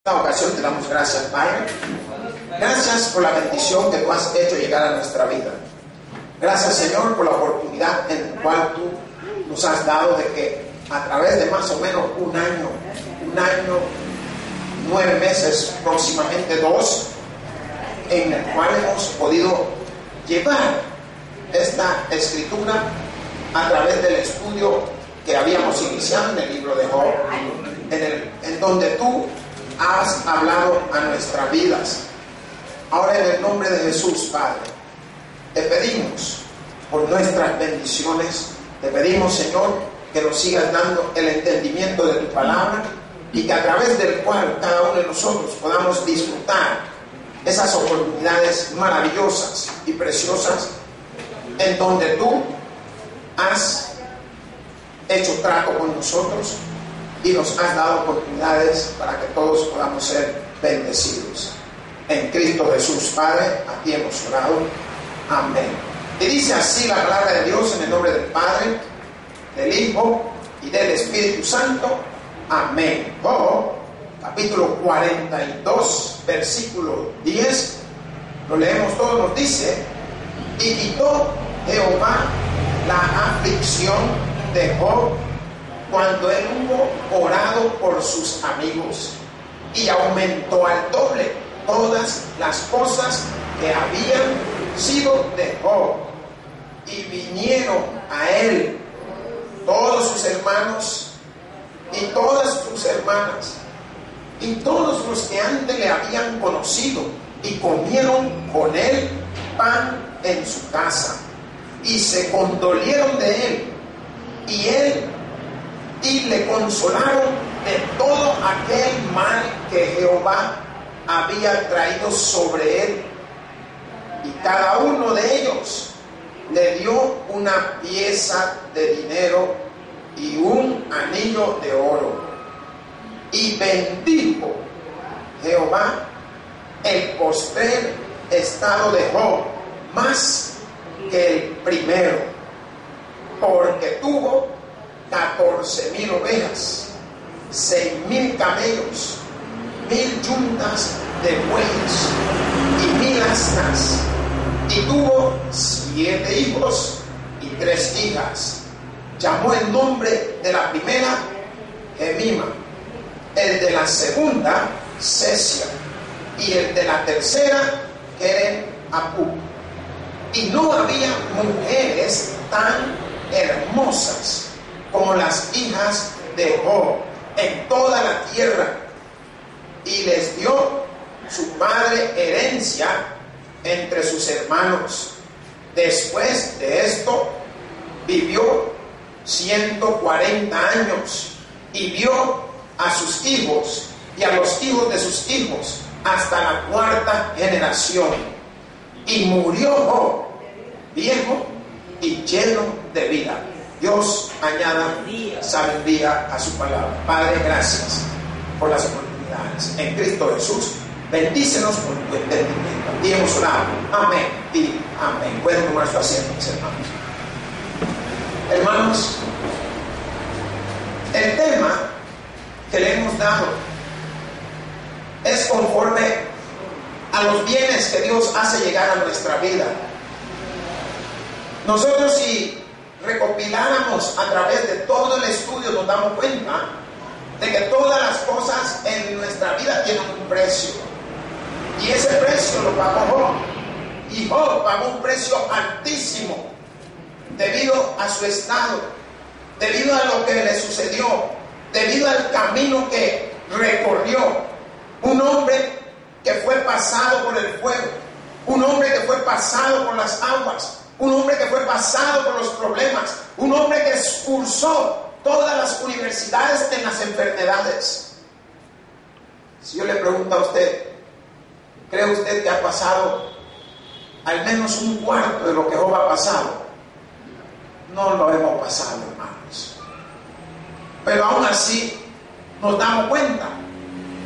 esta ocasión te damos gracias, Padre. Gracias por la bendición que tú has hecho llegar a nuestra vida. Gracias, Señor, por la oportunidad en la cual tú nos has dado de que a través de más o menos un año, 9 meses, próximamente 2, en el cual hemos podido llevar esta escritura a través del estudio que habíamos iniciado en el libro de Job, en donde tú has hablado a nuestras vidas. Ahora, en el nombre de Jesús, Padre, te pedimos por nuestras bendiciones, te pedimos, Señor, que nos sigas dando el entendimiento de tu palabra y que a través del cual cada uno de nosotros podamos disfrutar esas oportunidades maravillosas y preciosas en donde tú has hecho trato con nosotros y nos has dado oportunidades para que todos podamos ser bendecidos. En Cristo Jesús, Padre, a ti hemos orado. Amén. Y dice así la palabra de Dios en el nombre del Padre, del Hijo y del Espíritu Santo. Amén. Job, capítulo 42, versículo 10, lo leemos todo, nos dice: y quitó Jehová la aflicción de Job cuando él hubo orado por sus amigos, y aumentó al doble todas las cosas que habían sido de Job, y vinieron a él todos sus hermanos y todas sus hermanas y todos los que antes le habían conocido, y comieron con él pan en su casa, y se condolieron de él, y le consolaron de todo aquel mal que Jehová había traído sobre él. Y cada uno de ellos le dio una pieza de dinero y un anillo de oro. Y bendijo Jehová el postrer estado de Job más que el primero, porque tuvo 14,000 ovejas, 6,000 camellos, 1,000 yuntas de bueyes y 1,000 asnas, y tuvo 7 hijos y 3 hijas. Llamó el nombre de la primera Jemima, el de la segunda Sesia, y el de la tercera Keren-Apuk. Y no había mujeres tan hermosas como las hijas de Job en toda la tierra, y les dio su padre herencia entre sus hermanos. Después de esto vivió 140 años y vio a sus hijos y a los hijos de sus hijos hasta la 4ª generación, y murió Job viejo y lleno de vida. Dios añada sabiduría a su palabra. Padre, gracias por las oportunidades. En Cristo Jesús, bendícenos por tu entendimiento. Y hemos orado. Amén y amén. Pueden tomar su asiento, mis hermanos. Hermanos, el tema que le hemos dado es conforme a los bienes que Dios hace llegar a nuestra vida. Nosotros, si recopiláramos a través de todo el estudio, nos damos cuenta de que todas las cosas en nuestra vida tienen un precio, y ese precio lo pagó Job. Y Job pagó un precio altísimo debido a su estado, debido a lo que le sucedió, debido al camino que recorrió. Un hombre que fue pasado por el fuego, un hombre que fue pasado por las aguas, un hombre que fue pasado por los problemas, un hombre que cursó todas las universidades en las enfermedades. Si yo le pregunto a usted, ¿cree usted que ha pasado al menos un cuarto de lo que Job ha pasado? No lo hemos pasado, hermanos. Pero aún así nos damos cuenta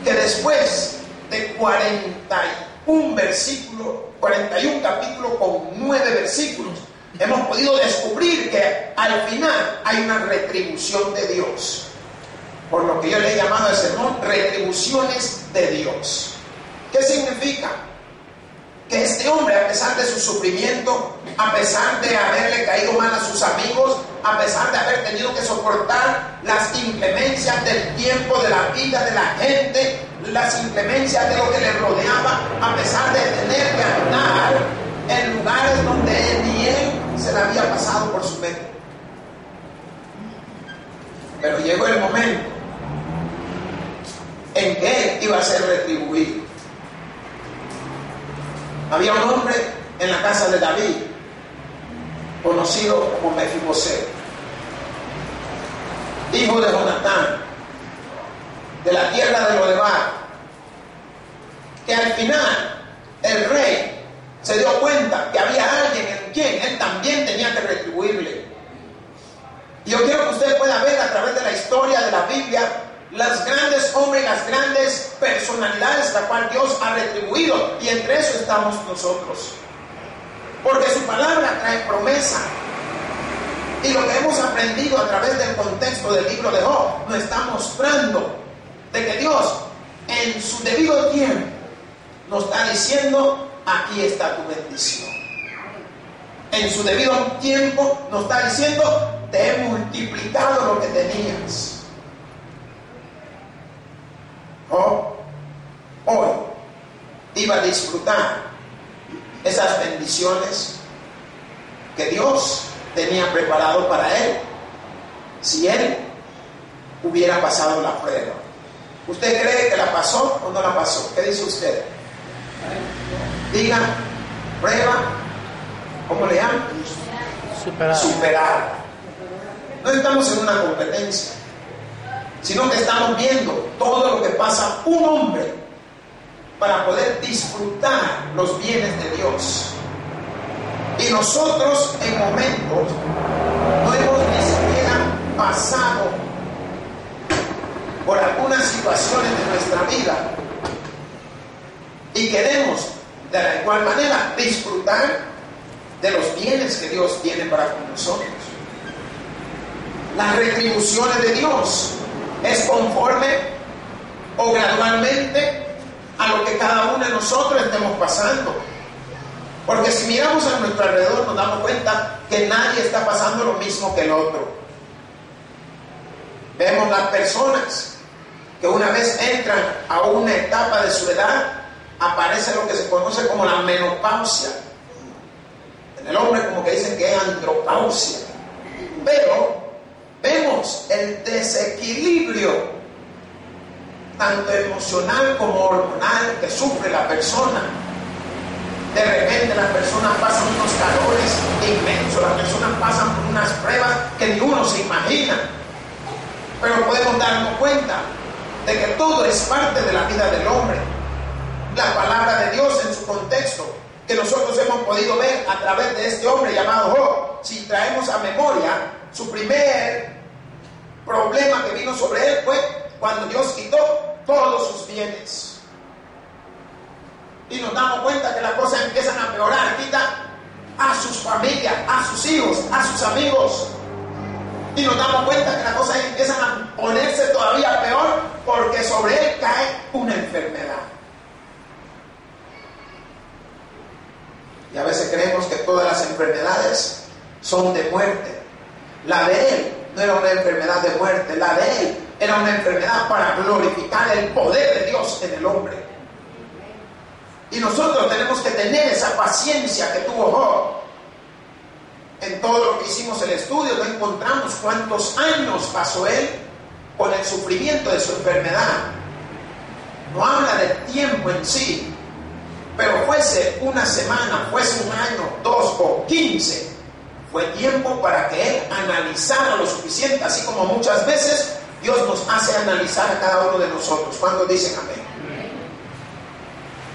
que después de 41 capítulos con 9 versículos, hemos podido descubrir que al final hay una retribución de Dios. Por lo que yo le he llamado al sermón retribuciones de Dios. ¿Qué significa? Que este hombre, a pesar de su sufrimiento, a pesar de haberle caído mal a sus amigos, a pesar de haber tenido que soportar las inclemencias del tiempo, de la vida de la gente, las inclemencias de lo que le rodeaba, a pesar de tener que andar en lugares donde ni él se le había pasado por su mente. Pero llegó el momento en que él iba a ser retribuido. Había un hombre en la casa de David, conocido como Mefiboset, hijo de Jonatán, de la tierra de Lodebar, que al final el rey se dio cuenta que había alguien en quien él también tenía que retribuirle. Y yo quiero que usted pueda ver a través de la historia de la Biblia las grandes hombres y las grandes personalidades a las cuales Dios ha retribuido, y entre eso estamos nosotros, porque su palabra trae promesa. Y lo que hemos aprendido a través del contexto del libro de Job nos está mostrando de que Dios en su debido tiempo nos está diciendo: aquí está tu bendición. En su debido tiempo nos está diciendo: te he multiplicado lo que tenías. Hoy iba a disfrutar esas bendiciones que Dios tenía preparado para él si él hubiera pasado la prueba. ¿Usted cree que la pasó o no la pasó? ¿Qué dice usted? Diga, prueba, ¿cómo le llaman? Superar. No estamos en una competencia, sino que estamos viendo todo lo que pasa un hombre para poder disfrutar los bienes de Dios. Y nosotros en momentos no hemos ni siquiera pasado por algunas situaciones de nuestra vida y queremos de la igual manera disfrutar de los bienes que Dios tiene para con nosotros. Las retribuciones de Dios es conforme o gradualmente a lo que cada uno de nosotros estemos pasando. Porque si miramos a nuestro alrededor nos damos cuenta que nadie está pasando lo mismo que el otro. Vemos las personas que una vez entran a una etapa de su edad, aparece lo que se conoce como la menopausia. En el hombre como que dicen que es andropausia. Pero vemos el desequilibrio tanto emocional como hormonal que sufre la persona. De repente las personas pasan unos calores inmensos, las personas pasan por unas pruebas que ni uno se imagina. Pero podemos darnos cuenta de que todo es parte de la vida del hombre. La palabra de Dios en su contexto, que nosotros hemos podido ver a través de este hombre llamado Job. Si traemos a memoria, su primer problema que vino sobre él fue cuando Dios quitó todos sus bienes. Y nos damos cuenta que las cosas empiezan a empeorar. Quita a sus familias, a sus hijos, a sus amigos. Y nos damos cuenta que las cosas empiezan a ponerse todavía peor porque sobre él cae una enfermedad. Y a veces creemos que todas las enfermedades son de muerte. La de él no era una enfermedad de muerte, la de él era una enfermedad para glorificar el poder de Dios en el hombre. Y nosotros tenemos que tener esa paciencia que tuvo Job. En todo lo que hicimos el estudio, no encontramos cuántos años pasó él con el sufrimiento de su enfermedad. No habla del tiempo en sí, pero fuese una semana, fuese un año, 2 o 15, fue tiempo para que él analizara lo suficiente, así como muchas veces Dios nos hace analizar a cada uno de nosotros. ¿Cuántos dicen amén?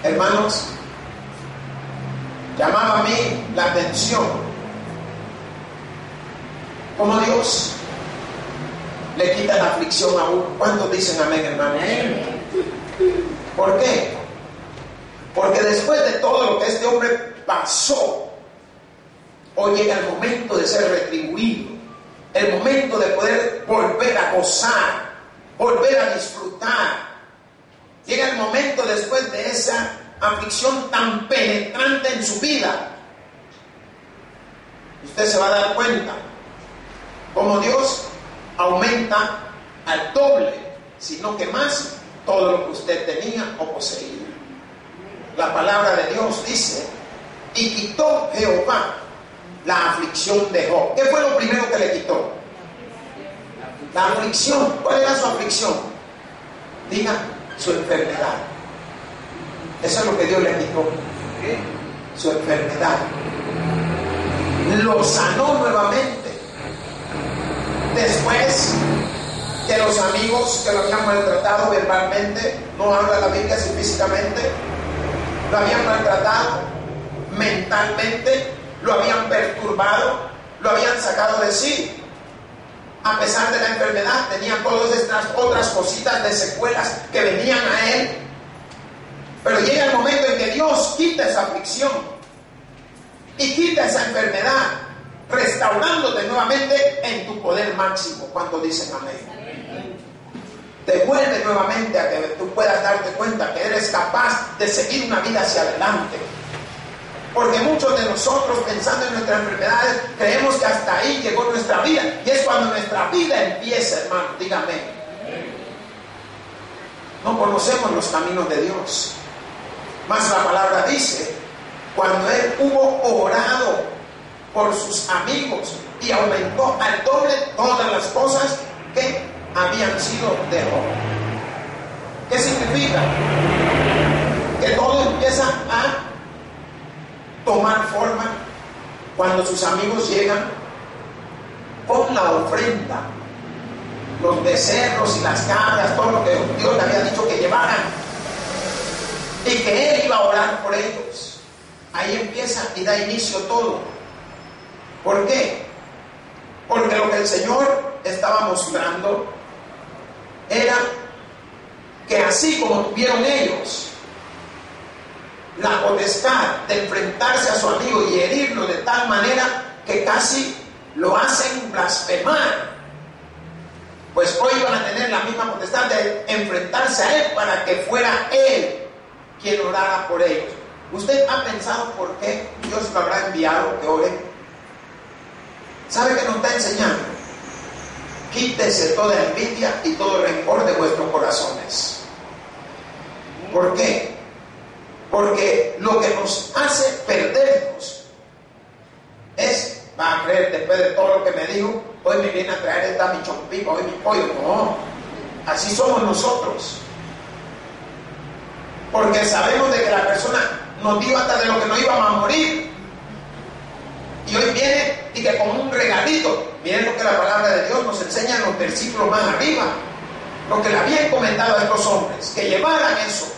Hermanos, llamaba a mí la atención cómo Dios le quita la aflicción a uno. ¿Cuántos dicen amén, hermanos? ¿Por qué? Porque después de todo lo que este hombre pasó, hoy llega el momento de ser retribuido, el momento de poder volver a gozar, volver a disfrutar Llega el momento después de esa aflicción tan penetrante en su vida. Usted se va a dar cuenta cómo Dios aumenta al doble, sino que más, todo lo que usted tenía o poseía. La palabra de Dios dice: y quitó Jehová la aflicción de Job. ¿Qué fue lo primero que le quitó? La aflicción. ¿Cuál era su aflicción? Diga, su enfermedad. Eso es lo que Dios le quitó. Su enfermedad. Lo sanó nuevamente. Después que los amigos que lo habían maltratado verbalmente, no habla la Biblia si físicamente, lo habían maltratado mentalmente, lo habían perturbado, lo habían sacado de sí. A pesar de la enfermedad, tenía todas estas otras cositas de secuelas que venían a él. Pero llega el momento en que Dios quita esa aflicción y quita esa enfermedad, restaurándote nuevamente en tu poder máximo. ¿Cuántos dicen amén? Te vuelve nuevamente a que tú puedas darte cuenta que eres capaz de seguir una vida hacia adelante. Porque muchos de nosotros, pensando en nuestras enfermedades, creemos que hasta ahí llegó nuestra vida. Y es cuando nuestra vida empieza, hermano. Dígame. No conocemos los caminos de Dios. Mas la palabra dice: cuando él hubo orado por sus amigos y aumentó al doble todas las cosas que habían sido de Job. ¿Qué significa? Que todo empieza a tomar forma cuando sus amigos llegan con la ofrenda, los becerros y las cabras, todo lo que Dios le había dicho que llevaran, y que él iba a orar por ellos. Ahí empieza y da inicio todo. ¿Por qué? Porque lo que el Señor estaba mostrando era que así como tuvieron ellos la potestad de enfrentarse a su amigo y herirlo de tal manera que casi lo hacen blasfemar, pues hoy van a tener la misma potestad de enfrentarse a él para que fuera él quien orara por ellos. ¿Usted ha pensado por qué Dios lo habrá enviado que ore? ¿Sabe qué nos está enseñando? Quítese toda envidia y todo rencor de vuestros corazones. ¿Por qué? Porque lo que nos hace perdernos es: va a creer después de todo lo que me dijo, hoy me viene a traer esta mi chompico, hoy mi pollo. No, así somos nosotros. Porque sabemos de que la persona nos dio hasta de lo que no íbamos a morir. Y hoy viene y que con un regalito, miren lo que la palabra de Dios nos enseña en los versículos más arriba, lo que le habían comentado a estos hombres, que llevaran eso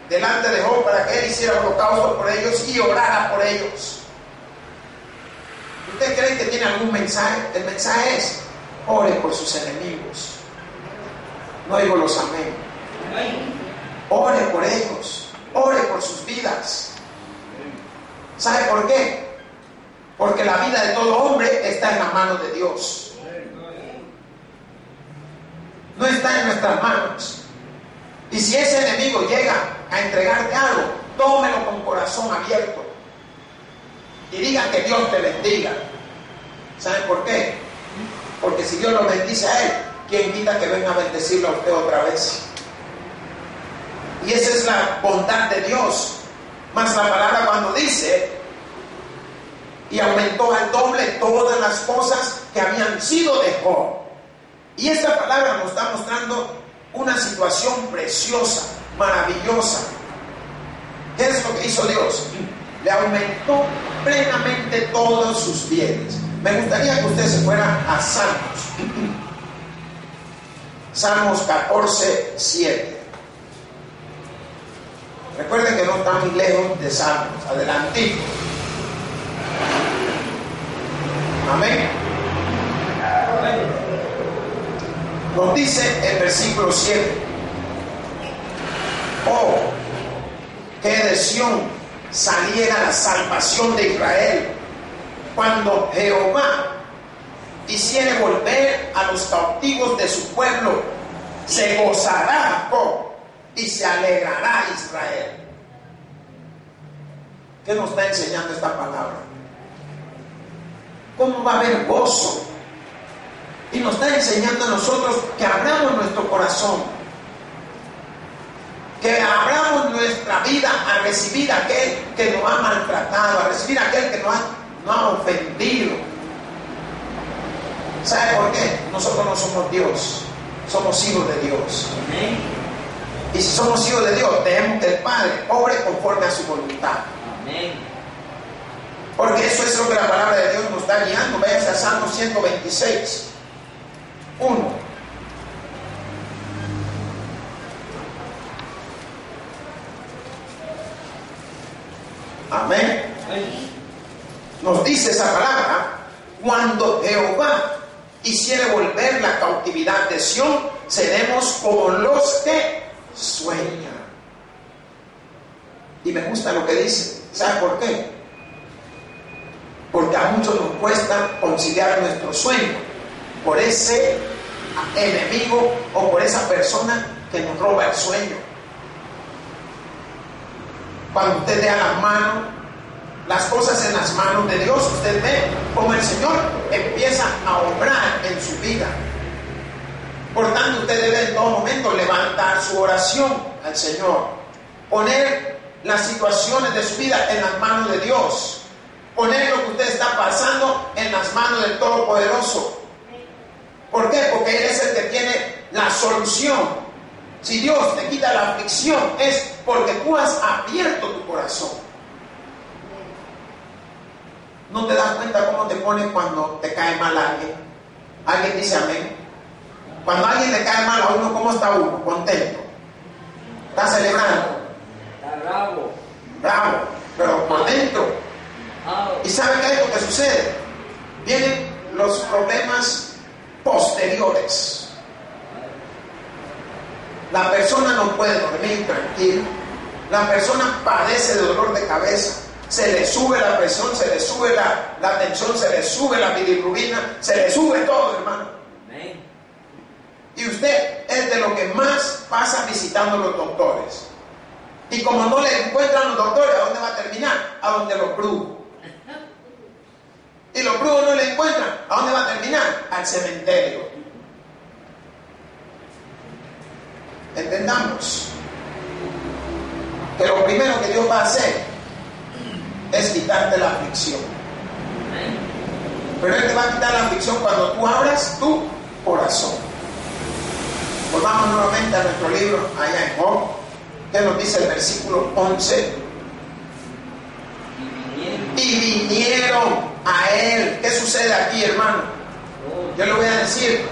delante de Job para que él hiciera holocausto por ellos y orara por ellos. ¿Usted cree que tiene algún mensaje? El mensaje es: ore por sus enemigos. No digo los amén. Ore por ellos, ore por sus vidas. ¿Sabe por qué? Porque la vida de todo hombre está en las manos de Dios. No está en nuestras manos. Y si ese enemigo llega a entregarte algo, tómelo con corazón abierto y diga que Dios te bendiga. ¿Saben por qué? Porque si Dios lo bendice a él, ¿quién quita que venga a bendecirlo a usted otra vez? Y esa es la bondad de Dios. Más la palabra cuando dice: y aumentó al doble todas las cosas que habían sido de Job. Y esta palabra nos está mostrando una situación preciosa, maravillosa. ¿Qué es lo que hizo Dios? Le aumentó plenamente todos sus bienes. Me gustaría que usted se fuera a Salmos. Salmos 14, 7. Recuerden que no está muy lejos de Salmos, adelantito. Amén. Nos dice el versículo 7: oh, que de Sión saliera la salvación de Israel, cuando Jehová hiciere volver a los cautivos de su pueblo. Se gozará Jacob y se alegrará Israel. ¿Qué nos está enseñando esta palabra? ¿Cómo va a haber gozo? Y nos está enseñando a nosotros que abramos nuestro corazón, que abramos nuestra vida a recibir a aquel que nos ha maltratado, a recibir a aquel que nos ha ofendido. ¿Sabe por qué? Nosotros no somos Dios, somos hijos de Dios. Amén. Y si somos hijos de Dios, dejemos que el Padre obre conforme a su voluntad. Amén. Porque eso es lo que la palabra de Dios nos está guiando. Váyanse a Salmo 126, 1. Amén. Nos dice esa palabra: cuando Jehová hiciere volver la cautividad de Sión, seremos como los que sueñan. Y me gusta lo que dice. ¿Sabe por qué? Porque a muchos nos cuesta conciliar nuestro sueño por ese enemigo o por esa persona que nos roba el sueño. Cuando usted deja las cosas en las manos de Dios, usted ve cómo el Señor empieza a obrar en su vida. Por tanto, usted debe en todo momento levantar su oración al Señor, poner las situaciones de su vida en las manos de Dios, poner lo que usted está pasando en las manos del Todopoderoso. ¿Por qué? Porque Él es el que tiene la solución. Si Dios te quita la aflicción, es porque tú has abierto tu corazón. ¿No te das cuenta cómo te pone cuando te cae mal alguien? Alguien dice amén. Cuando a alguien le cae mal a uno, ¿cómo está uno? Contento. Está celebrando. Está bravo. Bravo, pero por dentro. ¿Y sabe qué es lo que sucede? Vienen los problemas posteriores. La persona no puede dormir tranquila. La persona padece de dolor de cabeza. Se le sube la presión, se le sube la tensión, se le sube la bilirrubina, se le sube todo, hermano. Amén. Y usted es de lo que más pasa visitando los doctores. Y como no le encuentran los doctores, ¿a dónde va a terminar? A donde los brujos. Y los brujos no le encuentran, ¿a dónde va a terminar? Al cementerio. Entendamos que lo primero que Dios va a hacer es quitarte la aflicción. Pero Él te va a quitar la aflicción cuando tú abras tu corazón. Volvamos nuevamente a nuestro libro, allá en Job, que nos dice el versículo 11. Y vinieron a Él. ¿Qué sucede aquí, hermano? Yo le voy a decir,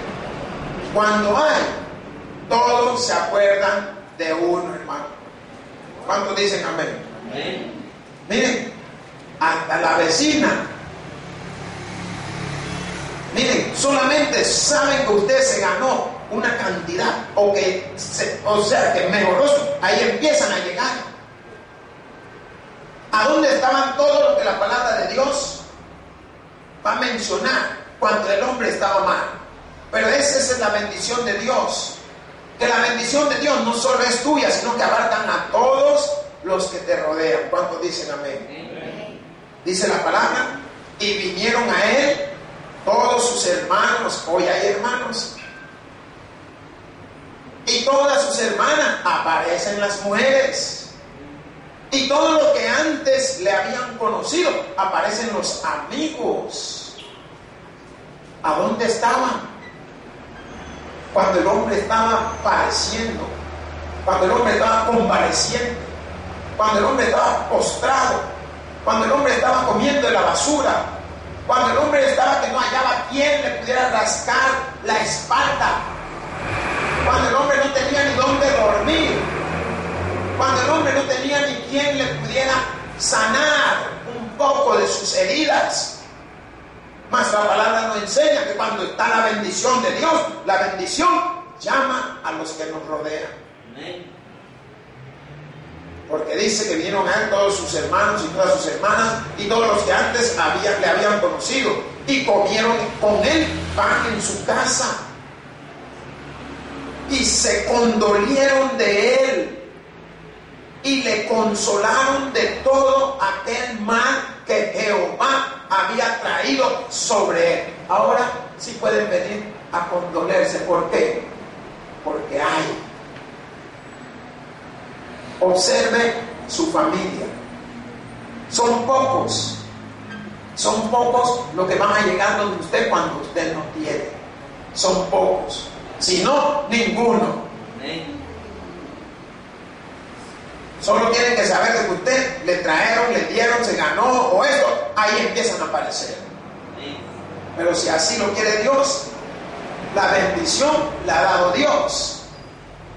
cuando hay, todos se acuerdan de uno, hermano. ¿Cuántos dicen amén? Amén. Miren, hasta la vecina. Miren, solamente saben que usted se ganó una cantidad o sea que mejoró, ahí empiezan a llegar. ¿A dónde estaban todos los que la palabra de Dios va a mencionar cuando el hombre estaba mal? Pero esa es la bendición de Dios, que la bendición de Dios no solo es tuya, sino que abarcan a todos los que te rodean. ¿Cuántos dicen amén? Amén. Dice la palabra, y vinieron a Él todos sus hermanos. Hoy hay hermanos. Y todas sus hermanas, aparecen las mujeres. Y todo lo que antes le habían conocido, aparecen los amigos. ¿A dónde estaban? Cuando el hombre estaba padeciendo, cuando el hombre estaba convaleciendo, cuando el hombre estaba postrado, cuando el hombre estaba comiendo de la basura, cuando el hombre estaba que no hallaba quien le pudiera rascar la espalda, cuando el hombre no tenía ni dónde dormir, cuando el hombre no tenía ni quien le pudiera sanar un poco de sus heridas. Mas la palabra nos enseña que cuando está la bendición de Dios, la bendición llama a los que nos rodean. Amén. Porque dice que vinieron a Él todos sus hermanos y todas sus hermanas y todos los que antes le habían conocido y comieron con Él pan en su casa y se condolieron de Él. y le consolaron de todo aquel mal que Jehová había traído sobre él. Ahora sí pueden venir a condolerse. ¿Por qué? Porque hay. Observe su familia. Son pocos los que van a llegar donde usted cuando usted no tiene. Son pocos. Si no, ninguno. Solo tienen que saber de que usted le trajeron, le dieron, se ganó o esto, ahí empiezan a aparecer. Pero si así lo quiere Dios, la bendición la ha dado Dios.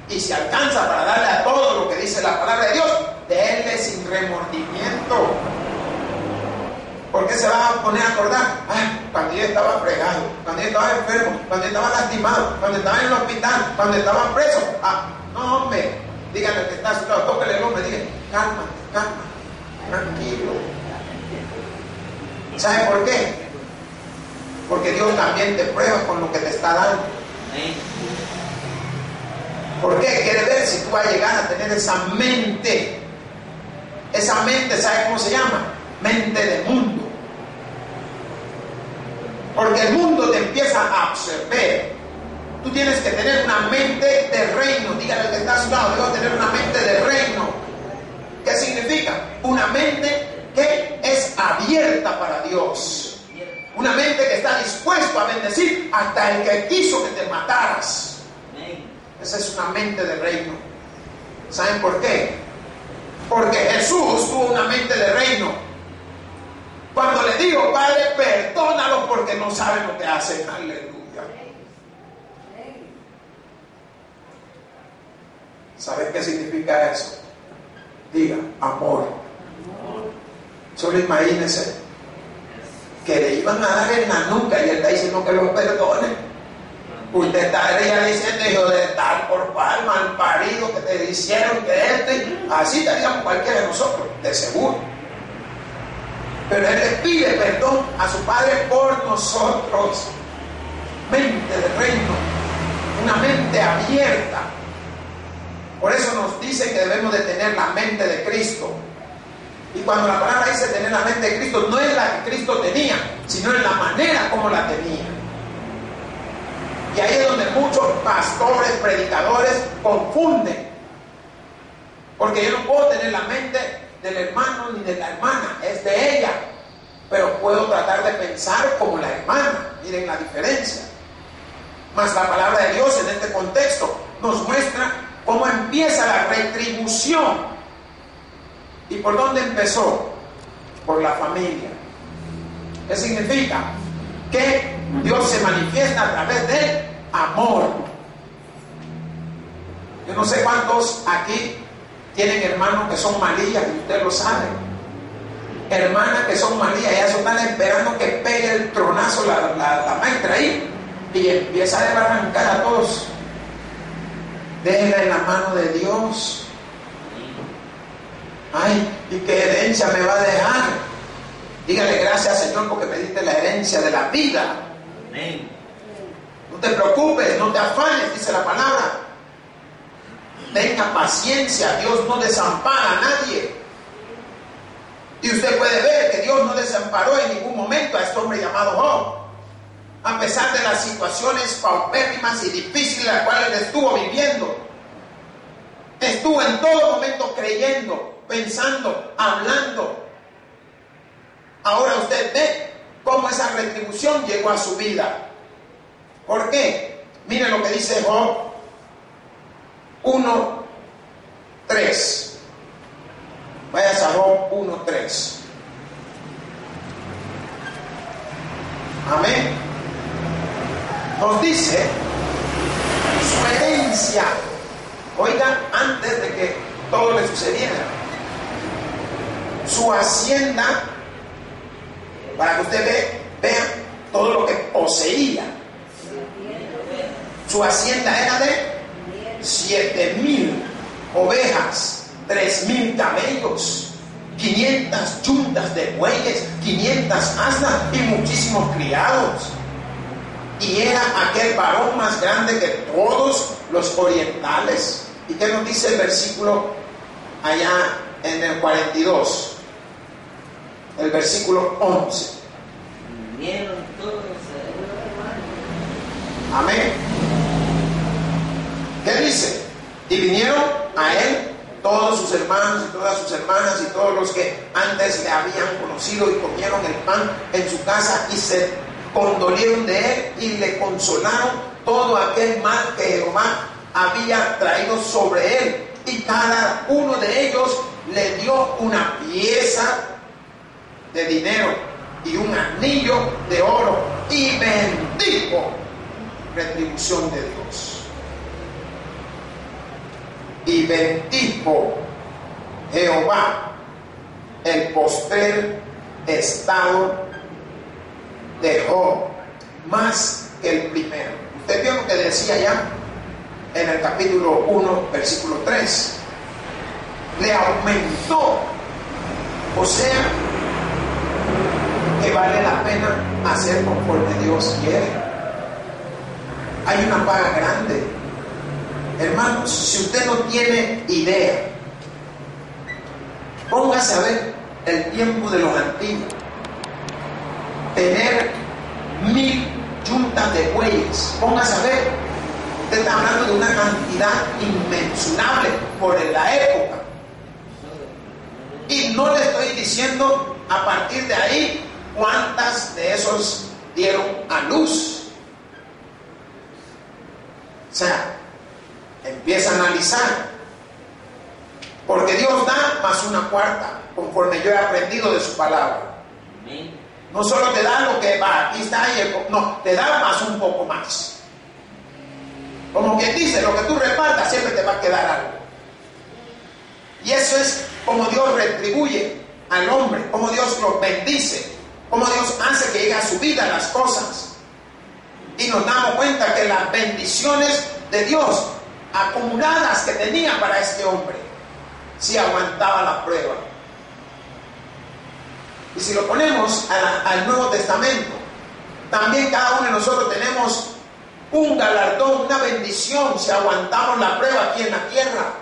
Y si alcanza para darle a todo lo que dice la palabra de Dios, déle sin remordimiento. ¿Por qué se va a poner a acordar? Cuando yo estaba fregado, cuando yo estaba enfermo, cuando yo estaba lastimado, cuando estaba en el hospital, cuando estaba preso. No, hombre, díganle que está asustado, tóquele el hombre, díganle, calma, tranquilo. ¿Sabe por qué? Porque Dios también te prueba con lo que te está dando. ¿Por qué? Quiere ver si tú vas a llegar a tener esa mente. Esa mente, ¿sabe cómo se llama? Mente de mundo. Porque el mundo te empieza a absorber. Tú tienes que tener una mente de reino. Dígale al que está a su lado, debo tener una mente de reino. ¿Qué significa? Una mente que es abierta para Dios. Una mente que está dispuesta a bendecir hasta el que quiso que te mataras. Esa es una mente de reino. ¿Saben por qué? Porque Jesús tuvo una mente de reino. Cuando le digo, Padre, perdónalos porque no saben lo que hacen. Aleluya. ¿Saben qué significa eso? Diga, amor. Solo imagínense que le iban a dar en la nuca y él está diciendo que lo perdone. Usted estaría diciendo, hijo de tal por cual, mal parido, que te hicieron que así estaríamos cualquiera de nosotros, de seguro. Pero él le pide perdón a su Padre por nosotros. Mente de reino, una mente abierta. Por eso nos dice que debemos de tener la mente de Cristo. Y cuando la palabra dice tener la mente de Cristo, no es la que Cristo tenía, sino en la manera como la tenía. Y ahí es donde muchos pastores, predicadores confunden. Porque yo no puedo tener la mente del hermano ni de la hermana, es de ella. Pero puedo tratar de pensar como la hermana. Miren la diferencia. Mas la palabra de Dios en este contexto nos muestra cómo empieza la retribución. ¿Y por dónde empezó? Por la familia. ¿Qué significa? Que Dios se manifiesta a través del amor. Yo no sé cuántos aquí tienen hermanos que son malillas, y usted lo sabe. Hermanas que son malillas, ellas están esperando que pegue el tronazo la maestra ahí y empieza a desbarrancar a todos. Déjenla en la mano de Dios. Ay, ¿y qué herencia me va a dejar? Dígale gracias, Señor, porque me diste la herencia de la vida. Amén. No te preocupes, no te afanes, dice la palabra. Tenga paciencia, Dios no desampara a nadie. Y usted puede ver que Dios no desamparó en ningún momento a este hombre llamado Job. A pesar de las situaciones paupérrimas y difíciles las cuales él estuvo viviendo. Estuvo en todo momento creyendo, pensando, hablando. Ahora usted ve cómo esa retribución llegó a su vida. ¿Por qué? Miren lo que dice Job 1:3. Vayas a Job 1:3. Amén. Nos dice su herencia. Oigan, antes de que todo le sucediera, su hacienda, para que usted vea todo lo que poseía. Su hacienda era de 7,000 ovejas, 3,000 camellos, 500 yuntas de bueyes, 500 asnas y muchísimos criados. Y era aquel varón más grande que todos los orientales. ¿Y qué nos dice el versículo allá en el 42, el versículo 11. Vinieron todos. Amén. ¿Qué dice? Y vinieron a él todos sus hermanos y todas sus hermanas y todos los que antes le habían conocido y comieron el pan en su casa y se condolieron de él y le consolaron todo aquel mal que Jehová había traído sobre él. Y cada uno de ellos le dio una pieza de dinero y un anillo de oro y bendijo retribución de Dios. Y bendijo Jehová el postrer estado de Job más que el primero. Usted vio lo que decía ya en el capítulo 1, versículo 3. Le aumentó. O sea, que vale la pena hacer conforme Dios quiere. Hay una paga grande. Hermanos, si usted no tiene idea, póngase a ver el tiempo de los antiguos. Tener 1000 yuntas de bueyes. Póngase a ver. Usted está hablando de una cantidad inmensurable por la época. Y no le estoy diciendo a partir de ahí cuántas de esos dieron a luz. O sea, empieza a analizar. Porque Dios da más una cuarta, conforme yo he aprendido de su palabra. No solo te da lo que va, aquí está, no, te da más un poco más. Como quien dice, lo que tú repartas siempre te va a quedar algo. Y eso es como Dios retribuye al hombre, como Dios lo bendice, como Dios hace que llegue a su vida las cosas. Y nos damos cuenta que las bendiciones de Dios acumuladas que tenía para este hombre, si aguantaba la prueba. Y si lo ponemos al Nuevo Testamento, también cada uno de nosotros tenemos un galardón, una bendición si aguantamos la prueba aquí en la tierra.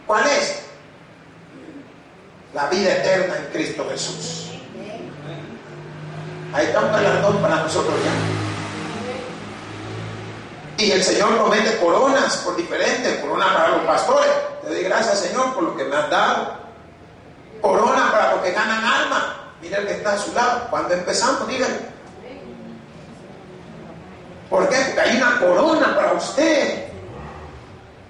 ¿Cuál es? La vida eterna en Cristo Jesús. Ahí está un galardón para nosotros ya. Y el Señor promete coronas por diferentes, corona para los pastores. Te doy gracias, Señor, por lo que me has dado. Corona para los que ganan alma. Mira el que está a su lado. Cuando empezamos, díganle. ¿Por qué? Porque hay una corona para usted.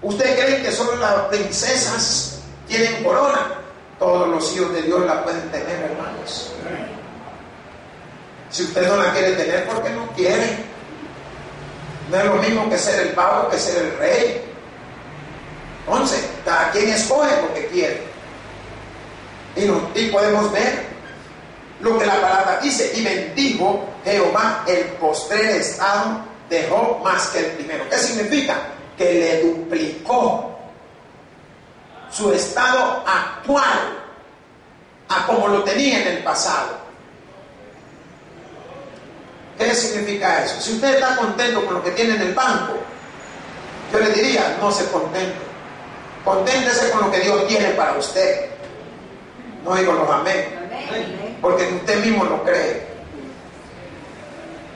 ¿Usted cree que solo las princesas tienen corona? Todos los hijos de Dios la pueden tener, hermanos. Si usted no la quiere tener, ¿por qué no quiere? No es lo mismo que ser el pavo que ser el rey. Entonces, cada quien escoge lo que quiere. Y podemos ver lo que la palabra dice. Y bendijo Jehová el postrer estado de Job más que el primero. ¿Qué significa? Que le duplicó su estado actual a como lo tenía en el pasado. ¿Qué significa eso? Si usted está contento con lo que tiene en el banco, yo le diría, no se contente. Conténtese con lo que Dios tiene para usted. No digo los amén. Porque usted mismo lo cree.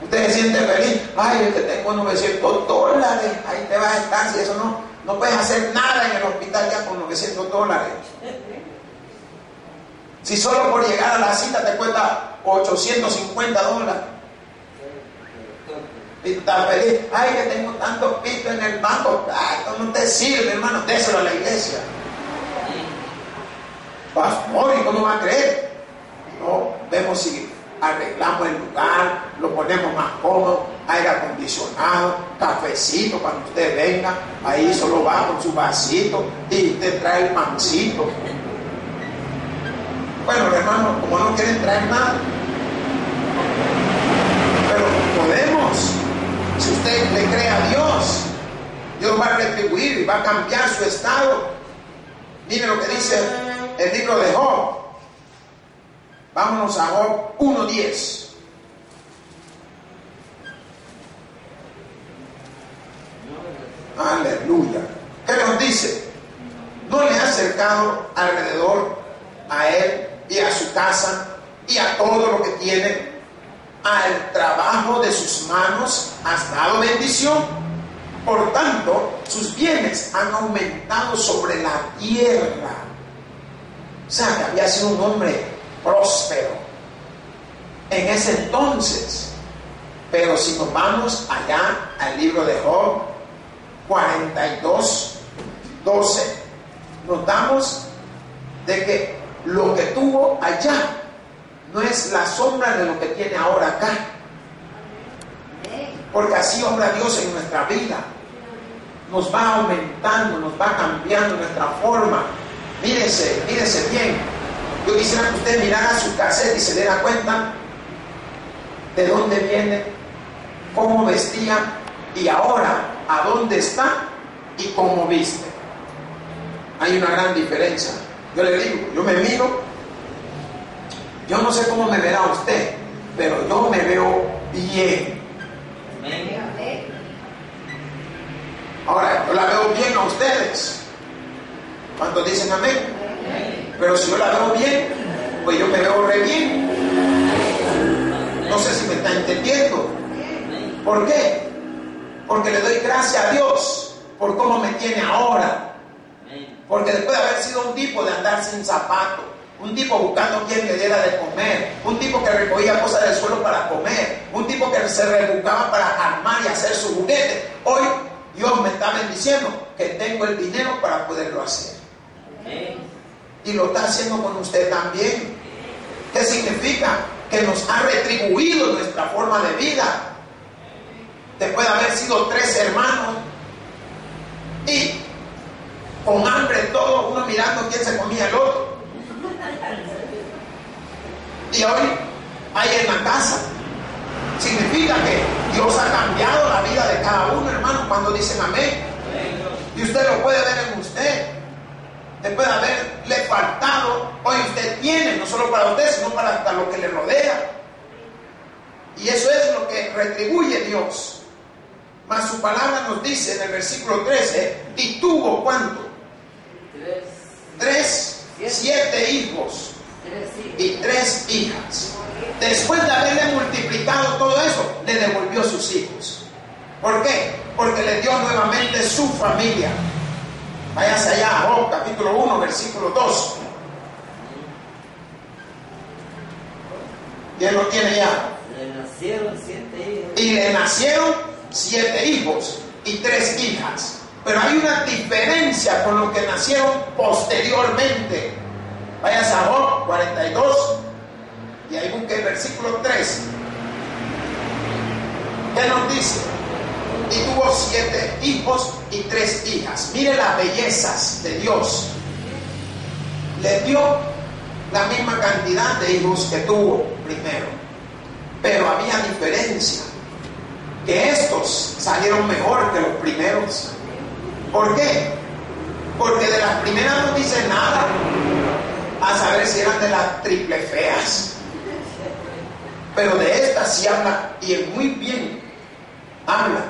Usted se siente feliz. Ay, es que tengo $900. Ahí te vas a estar. Si eso no puedes hacer nada en el hospital ya con $900. Si solo por llegar a la cita te cuesta $850. Y estás feliz. Ay, que tengo tantos pisos en el banco. Ay, esto no te sirve, hermano. Déselo a la iglesia. Pastor, ¿y cómo va a creer? No, vemos si arreglamos el lugar, lo ponemos más cómodo, aire acondicionado, cafecito cuando usted venga, ahí solo va con su vasito y te trae el pancito. Bueno, hermano, como no quieren traer nada, pero podemos, si usted le cree a Dios, Dios va a retribuir y va a cambiar su estado. Mire lo que dice el libro de Job. Vámonos a Job 1:10. Aleluya. ¿Qué nos dice? No le ha cercado estado alrededor a él y a su casa y a todo lo que tiene. Al trabajo de sus manos has dado bendición. Por tanto, sus bienes han aumentado sobre la tierra. O sea, que había sido un hombre próspero en ese entonces. Pero si nos vamos allá al libro de Job 42, 12, notamos de que lo que tuvo allá no es la sombra de lo que tiene ahora acá. Porque así obra Dios en nuestra vida. Nos va aumentando, nos va cambiando nuestra forma. Mírese bien. Yo quisiera que usted mirara su cassette y se diera cuenta de dónde viene, cómo vestía y ahora a dónde está y cómo viste. Hay una gran diferencia. Yo le digo, yo me miro, yo no sé cómo me verá usted, pero yo me veo bien. Ahora, yo la veo bien a ustedes. ¿Cuántos dicen amén? Pero si yo la veo bien, pues yo me veo re bien. No sé si me está entendiendo. ¿Por qué? Porque le doy gracias a Dios por cómo me tiene ahora. Porque después de haber sido un tipo de andar sin zapatos, un tipo buscando quien le diera de comer, un tipo que recogía cosas del suelo para comer, un tipo que se rebuscaba para armar y hacer su juguete, hoy Dios me está bendiciendo que tengo el dinero para poderlo hacer. Y lo está haciendo con usted también. ¿Qué significa? Que nos ha retribuido nuestra forma de vida. Después de haber sido 3 hermanos y con hambre todo, uno mirando quién se comía el otro. Y hoy hay en la casa. Significa que Dios ha cambiado la vida de cada uno, hermano, cuando dicen amén. Y usted lo puede ver en usted. Después de haberle faltado, hoy usted tiene, no solo para usted, sino para hasta lo que le rodea. Y eso es lo que retribuye Dios. Mas su palabra nos dice en el versículo 13, y tuvo ¿cuánto? 7 hijos y 3 hijas. Después de haberle multiplicado todo eso, le devolvió sus hijos. ¿Por qué? Porque le dio nuevamente su familia. Váyase allá a Job, capítulo 1, versículo 2. ¿Quién lo tiene ya? Le nacieron 7 hijos. Y le nacieron 7 hijos y 3 hijas. Pero hay una diferencia con lo que nacieron posteriormente. Váyase a Job 42 y ahí busque el versículo 3. ¿Qué nos dice? Y tuvo 7 hijos y 3 hijas. Mire las bellezas de Dios. Le dio la misma cantidad de hijos que tuvo primero, pero había diferencia, que estos salieron mejor que los primeros. ¿Por qué? Porque de las primeras no dice nada, a saber si eran de las triple feas, pero de estas sí habla, y muy bien habla,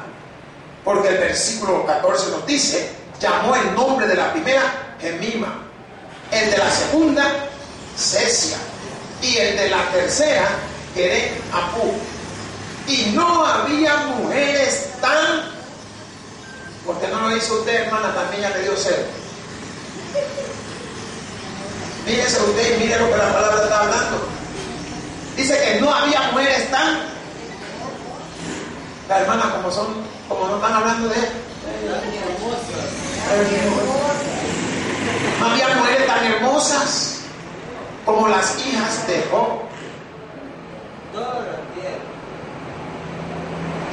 porque el versículo 14 nos dice, llamó el nombre de la primera Gemima, el de la segunda Cesia, y el de la tercera Keren Apú. Y no había mujeres tan... ¿Por qué no lo hizo usted, hermana? También ya le dio cero. Mírese usted y mire lo que la palabra está hablando. Dice que no había mujeres tan... La hermana, como no están hablando de él. No había mujeres tan hermosas como las hijas de Job.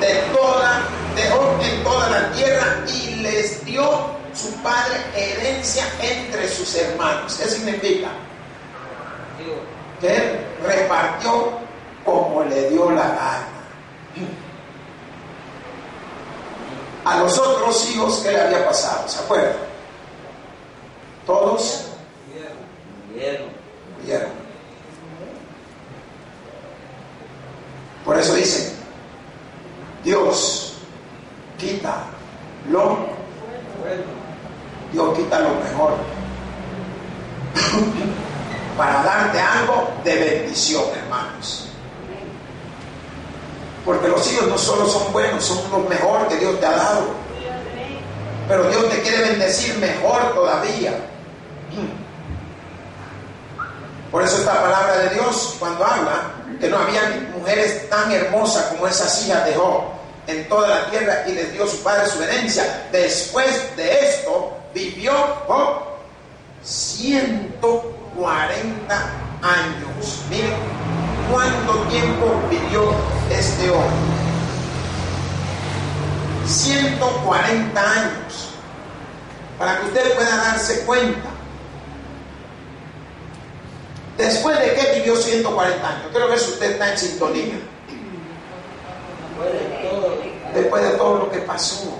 De Job en toda la tierra, y les dio su padre herencia entre sus hermanos. ¿Qué significa? Que él repartió como le dio la gana. A los otros hijos, ¿qué le había pasado? ¿Se acuerdan? Todos murieron. Por eso dicen, Dios quita lo mejor para darte algo de bendición, hermanos. Porque los hijos no solo son buenos, son lo mejor que Dios te ha dado. Pero Dios te quiere bendecir mejor todavía. Por eso esta palabra de Dios, cuando habla que no había mujeres tan hermosas como esas hijas de Job en toda la tierra, y les dio su padre su herencia. Después de esto vivió Job 140 años. Miren cuánto tiempo vivió este hombre. 140 años. Para que usted pueda darse cuenta. Después de que vivió 140 años. Quiero ver si usted está en sintonía. Después de todo lo que pasó.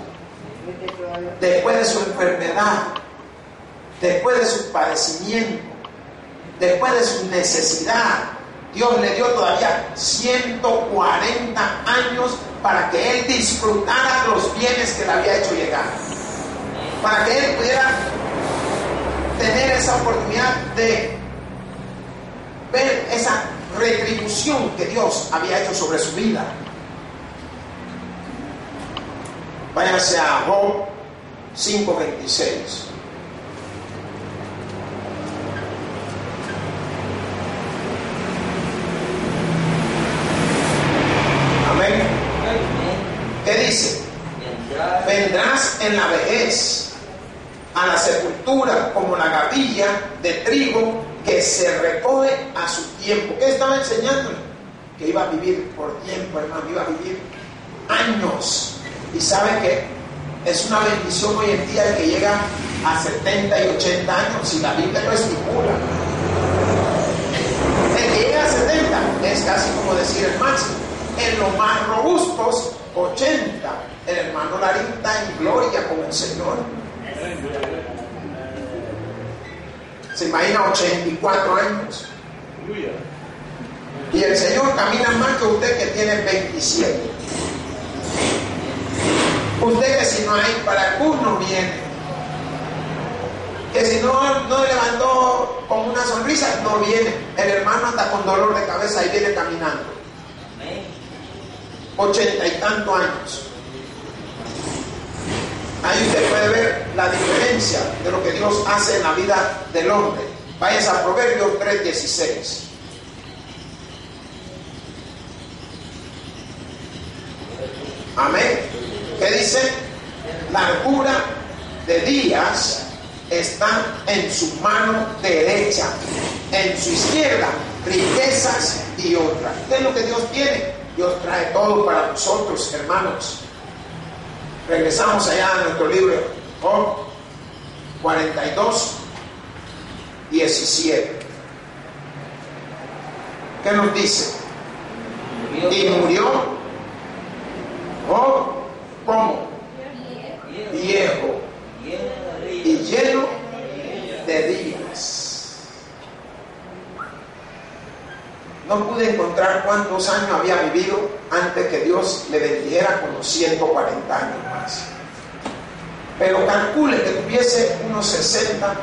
Después de su enfermedad. Después de su padecimiento. Después de su necesidad. Dios le dio todavía 140 años para que él disfrutara los bienes que le había hecho llegar. Para que él pudiera tener esa oportunidad de ver esa retribución que Dios había hecho sobre su vida. Váyase a Job 5:26. Amén. ¿Qué dice? Vendrás en la vejez a la sepultura como la gavilla de trigo que se recoge a su tiempo. ¿Qué estaba enseñándole? Que iba a vivir por tiempo, hermano, iba a vivir años. Y sabe que es una bendición hoy en día el que llega a 70 y 80 años, y la Biblia lo estipula. El que llega a 70 es casi como decir el máximo. En los más robustos, 80. El hermano Larín está en gloria con el Señor. Se imagina 84 años. Y el Señor camina más que usted, que tiene 27. Usted que si no hay para no viene. Que si no levantó con una sonrisa, no viene. El hermano anda con dolor de cabeza y viene caminando. 80 y tantos años. Ahí usted puede ver la diferencia de lo que Dios hace en la vida del hombre. Váyase a Proverbios 3:16. Amén. ¿Qué dice? Largura de días está en su mano derecha, en su izquierda riquezas y honra. ¿Qué es lo que Dios tiene? Dios trae todo para nosotros, hermanos. Regresamos allá a nuestro libro Job 42:17. ¿Qué nos dice? Y murió Job, ¿cómo? Viejo y lleno de días. No pude encontrar cuántos años había vivido antes que Dios le bendijera con los 140 años más. Pero calcule que tuviese unos 60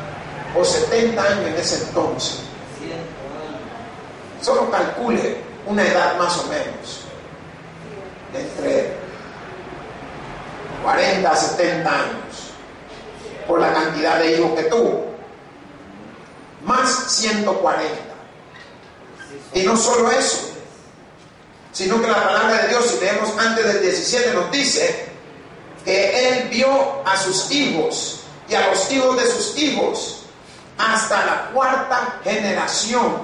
o 70 años en ese entonces. Solo calcule una edad más o menos. Entre 40 a 70 años. Por la cantidad de hijos que tuvo. Más 140. Y no solo eso, sino que la palabra de Dios, si leemos antes del 17, nos dice que Él vio a sus hijos y a los hijos de sus hijos hasta la cuarta generación.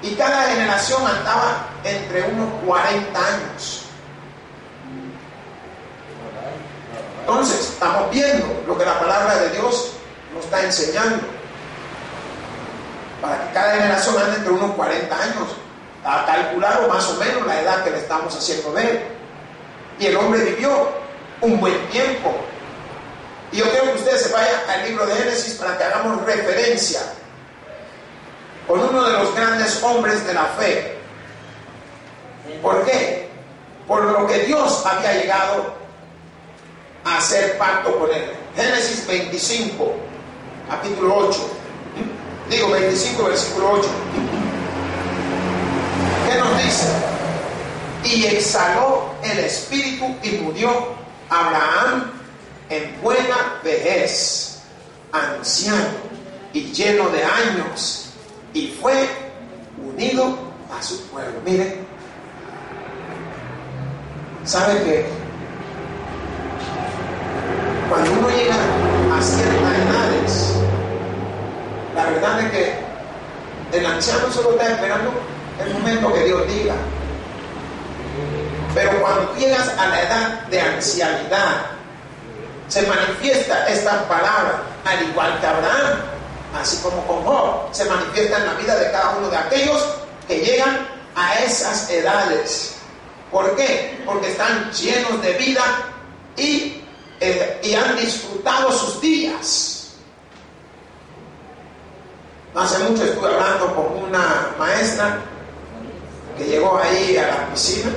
Y cada generación andaba entre unos 40 años. Entonces, estamos viendo lo que la palabra de Dios nos está enseñando. Para que cada generación ande entre unos 40 años. Ha calculado más o menos la edad que le estamos haciendo ver. Y el hombre vivió un buen tiempo. Y yo quiero que ustedes se vayan al libro de Génesis para que hagamos referencia con uno de los grandes hombres de la fe. ¿Por qué? Por lo que Dios había llegado a hacer pacto con él. Génesis 25, capítulo 8. Digo 25, versículo 8. ¿Qué nos dice? Y exhaló el espíritu y murió Abraham en buena vejez, anciano y lleno de años, y fue unido a su pueblo. Miren, ¿sabe qué? Cuando uno llega a ciertas edades, la verdad es que el anciano solo está esperando el momento que Dios diga. Pero cuando tú llegas a la edad de ancianidad, se manifiesta esta palabra, al igual que Abraham, así como con Job, se manifiesta en la vida de cada uno de aquellos que llegan a esas edades. ¿Por qué? Porque están llenos de vida y han disfrutado sus días. No hace mucho estuve hablando con una maestra que llegó ahí a la piscina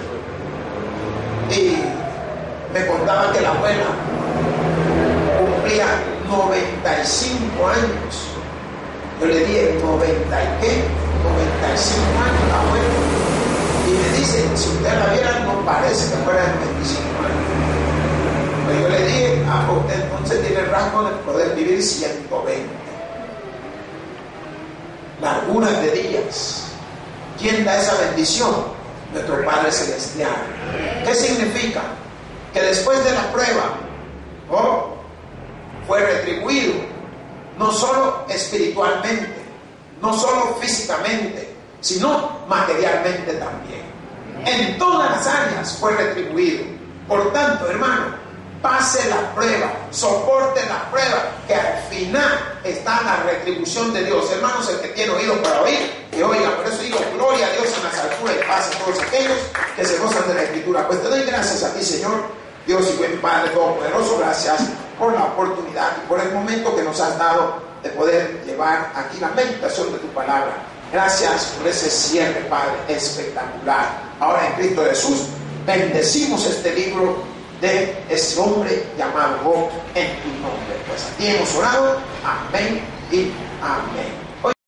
y me contaba que la abuela cumplía 95 años. Yo le dije, ¿90 y qué? 95 años la abuela. Y me dice, si usted la viera, no parece que fuera de 25 años. Pero yo le dije, usted entonces tiene rasgo de poder vivir 120. Larguras de días. ¿Quién da esa bendición? Nuestro Padre Celestial. ¿Qué significa? Que después de la prueba, fue retribuido, no solo espiritualmente, no solo físicamente, sino materialmente también. En todas las áreas fue retribuido. Por tanto, hermano, pase la prueba, soporte la prueba, que al final está la retribución de Dios. Hermanos, el que tiene oídos para oír, que oiga. Por eso digo, gloria a Dios en las alturas y paz a todos aquellos que se gozan de la Escritura. Pues te doy gracias a ti, Señor, Dios y buen Padre Todopoderoso. Gracias por la oportunidad y por el momento que nos has dado de poder llevar aquí la meditación de tu palabra. Gracias por ese cierre, Padre, espectacular. Ahora en Cristo Jesús, bendecimos este libro de ese hombre llamado Job en tu nombre. Pues aquí hemos orado. Amén y amén.